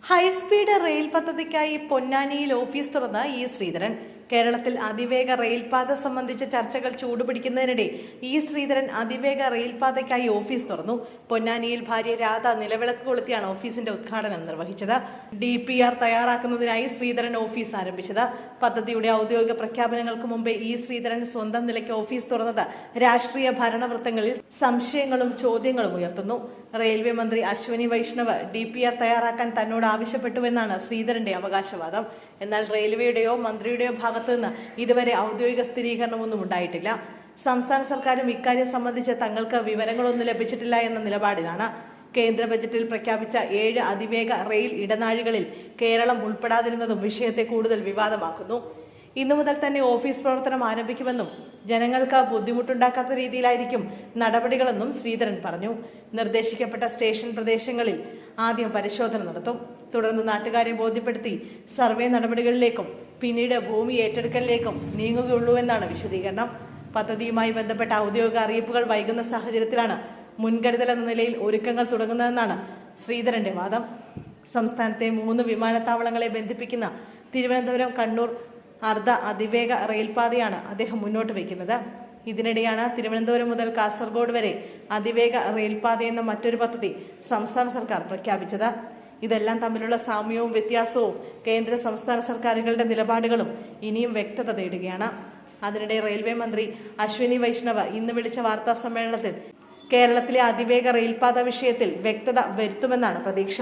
High speed rail പദ്ധതിക്കായി പൊന്നാനിയിൽ office തുറന്ന ശ്രീധരൻ. കേരളത്തിൽ അതിവേഗ റെയിൽപാത സംബന്ധിച്ച ചർച്ചകൾ ചൂടുപിടിക്കുന്നതിനിടെ ശ്രീധരൻ അതിവേഗ റെയിൽപാതയ്ക്കായി ഓഫീസ് തുറന്നു. പൊന്നാനിയിൽ ഭാര്യ രാധ നിലവിളക്ക് കൊളുത്തിയാണ് ഓഫീസിന്റെ ഉദ്ഘാടനം നിർവഹിച്ചത്. DPR തയ്യാറാക്കുന്നതിനായി ശ്രീധരൻ ഓഫീസ് ആരംഭിച്ചത്. പദ്ധതിയുടെ ഔദ്യോഗിക പ്രഖ്യാപനങ്ങൾക്ക് മുമ്പേ ശ്രീധരൻ സ്വന്തം നിലയ്ക്ക് ഓഫീസ് തുറന്നത് രാഷ്ട്രീയ ഭരണവൃത്തങ്ങളിൽ സംശയങ്ങളും ചോദ്യങ്ങളും ഉയർത്തുന്നു. റെയിൽവേ മന്ത്രി അശ്വനി വൈഷ്ണവ് DPR തയ്യാറാക്കാൻ തന്നോട് ആവശ്യപ്പെട്ടുവെന്നാണ് ശ്രീധരന്റെ അവകാശവാദം. എന്നാൽ റെയിൽവേയുടെയോ മന്ത്രിയുടെയോ ഭാഗത്തു നിന്ന് ഇതുവരെ ഔദ്യോഗിക സ്ഥിരീകരണമൊന്നും ഉണ്ടായിട്ടില്ല. സംസ്ഥാന സർക്കാരും ഇക്കാര്യം സംബന്ധിച്ച് തങ്ങൾക്ക് വിവരങ്ങളൊന്നും ലഭിച്ചിട്ടില്ല എന്ന നിലപാടിലാണ്. കേന്ദ്ര ബജറ്റിൽ പ്രഖ്യാപിച്ച 7 അതിവേഗ റെയിൽ ഇടനാഴികളിൽ കേരളം ഉൾപ്പെടാതിരുന്നതും വിഷയത്തെ കൂടുതൽ വിവാദമാക്കുന്നു. ഇന്നു മുതൽ തന്നെ ഓഫീസ് പ്രവർത്തനം ആരംഭിക്കുമെന്നും ജനങ്ങൾക്ക് ബുദ്ധിമുട്ടുണ്ടാക്കാത്ത രീതിയിലായിരിക്കും നടപടികളെന്നും ശ്രീധരൻ പറഞ്ഞു. നിർദ്ദേശിക്കപ്പെട്ട സ്റ്റേഷൻ പ്രദേശങ്ങളിൽ ആദ്യം പരിശോധന നടത്തും. തുടർന്ന് നാട്ടുകാരെ ബോധ്യപ്പെടുത്തി സർവേ നടപടികളിലേക്കും പിന്നീട് ഭൂമി ഏറ്റെടുക്കലിലേക്കും നീങ്ങുകയുള്ളൂവെന്നാണ് വിശദീകരണം. പദ്ധതിയുമായി ബന്ധപ്പെട്ട ഔദ്യോഗിക അറിയിപ്പുകൾ വൈകുന്ന സാഹചര്യത്തിലാണ് മുൻകരുതൽ എന്ന നിലയിൽ ഒരുക്കങ്ങൾ തുടങ്ങുന്നതെന്നാണ് ശ്രീധരന്റെ വാദം. സംസ്ഥാനത്തെ 3 വിമാനത്താവളങ്ങളെ ബന്ധിപ്പിക്കുന്ന തിരുവനന്തപുരം കണ്ണൂർ അർദ്ധ അതിവേഗ റെയിൽപാതയാണ് അദ്ദേഹം മുന്നോട്ട് വയ്ക്കുന്നത്. ഇതിനിടെയാണ് തിരുവനന്തപുരം മുതൽ കാസർഗോഡ് വരെ അതിവേഗ റെയിൽപാത എന്ന മറ്റൊരു പദ്ധതി സംസ്ഥാന സർക്കാർ പ്രഖ്യാപിച്ചത്. ഇതെല്ലാം തമ്മിലുള്ള സാമ്യവും വ്യത്യാസവും കേന്ദ്ര സംസ്ഥാന സർക്കാരുകളുടെ നിലപാടുകളും ഇനിയും വ്യക്തത തേടുകയാണ്. അതിനിടെ റെയിൽവേ മന്ത്രി അശ്വനി വൈഷ്ണവ് ഇന്ന് വിളിച്ച വാർത്താ സമ്മേളനത്തിൽ കേരളത്തിലെ അതിവേഗ റെയിൽപാത വിഷയത്തിൽ വ്യക്തത വരുത്തുമെന്നാണ് പ്രതീക്ഷ.